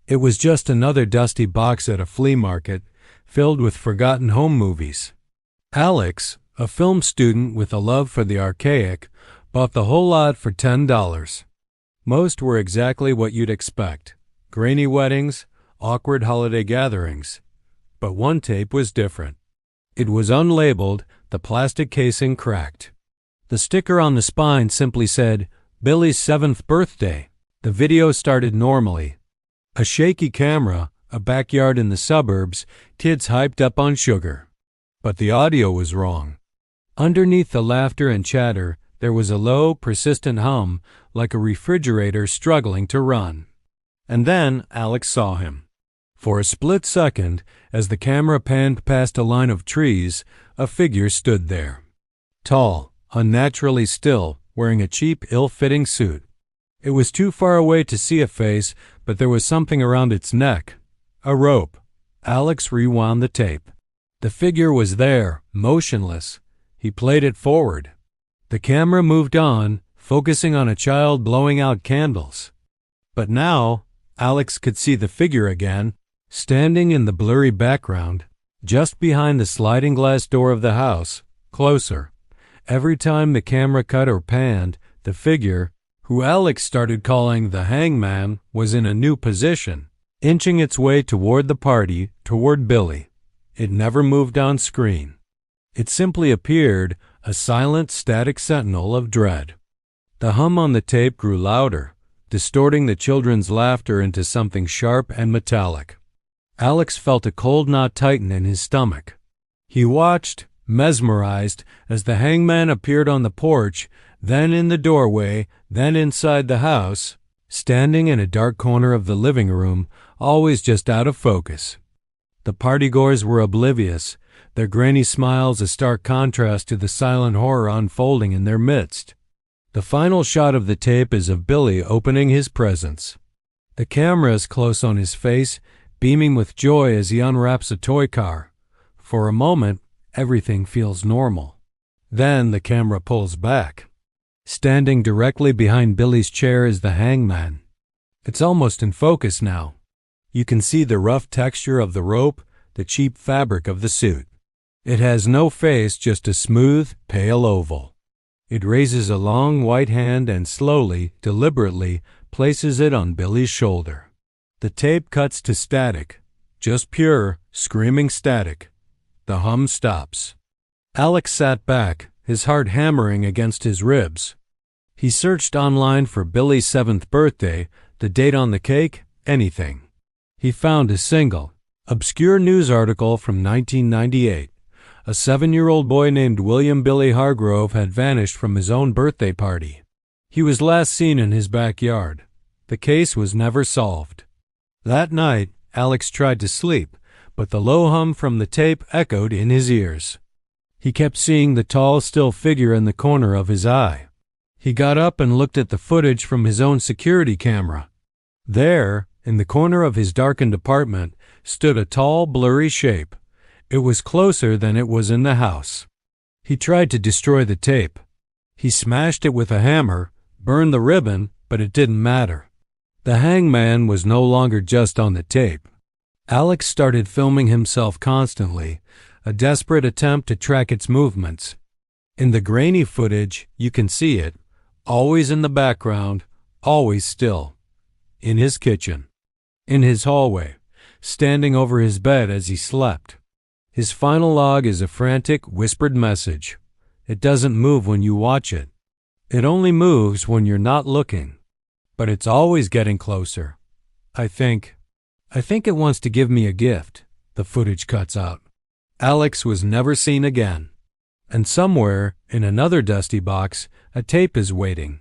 It was just another dusty box at a flea market, filled with forgotten home movies. Alex, a film student with a love for the archaic, bought the whole lot for $10. Most were exactly what you'd expect: grainy weddings, awkward holiday gatherings. But one tape was different. It was unlabeled, the plastic casing cracked. The sticker on the spine simply said, "Billy's 7th birthday." The video started normally. A shaky camera, a backyard in the suburbs, kids hyped up on sugar. But the audio was wrong. Underneath the laughter and chatter, there was a low, persistent hum, like a refrigerator struggling to run. And then Alex saw him. For a split second, as the camera panned past a line of trees, a figure stood there. Tall, unnaturally still, wearing a cheap, ill-fitting suit. It was too far away to see a face, but there was something around its neck. A rope. Alex rewound the tape. The figure was there, motionless. He played it forward. The camera moved on, focusing on a child blowing out candles. But now, Alex could see the figure again, standing in the blurry background, just behind the sliding glass door of the house, closer. Every time the camera cut or panned, the figure, who Alex started calling the Hangman, was in a new position, inching its way toward the party, toward Billy. It never moved on screen. It simply appeared, a silent, static sentinel of dread. The hum on the tape grew louder, distorting the children's laughter into something sharp and metallic. Alex felt a cold knot tighten in his stomach. He watched, mesmerized, as the Hangman appeared on the porch, then in the doorway, then inside the house, standing in a dark corner of the living room, always just out of focus. The partygoers were oblivious, their grainy smiles a stark contrast to the silent horror unfolding in their midst. The final shot of the tape is of Billy opening his presents. The camera is close on his face, beaming with joy as he unwraps a toy car. For a moment, everything feels normal. Then the camera pulls back. Standing directly behind Billy's chair is the Hangman. It's almost in focus now. You can see the rough texture of the rope, the cheap fabric of the suit. It has no face, just a smooth, pale oval. It raises a long white hand and slowly, deliberately, places it on Billy's shoulder. The tape cuts to static, just pure, screaming static. The hum stops. Alex sat back, his heart hammering against his ribs. He searched online for Billy's 7th birthday, the date on the cake, anything. He found a single, obscure news article from 1998. A 7-year-old boy named William Billy Hargrove had vanished from his own birthday party. He was last seen in his backyard. The case was never solved. That night, Alex tried to sleep, but the low hum from the tape echoed in his ears. He kept seeing the tall, still figure in the corner of his eye. He got up and looked at the footage from his own security camera. There, in the corner of his darkened apartment, stood a tall, blurry shape. It was closer than it was in the house. He tried to destroy the tape. He smashed it with a hammer, burned the ribbon, but it didn't matter. The Hangman was no longer just on the tape. Alex started filming himself constantly, a desperate attempt to track its movements. In the grainy footage, you can see it, always in the background, always still. In his kitchen. In his hallway, standing over his bed as he slept. His final log is a frantic, whispered message. It doesn't move when you watch it. It only moves when you're not looking. But it's always getting closer. I think it wants to give me a gift. The footage cuts out. Alex was never seen again. And somewhere, in another dusty box, a tape is waiting.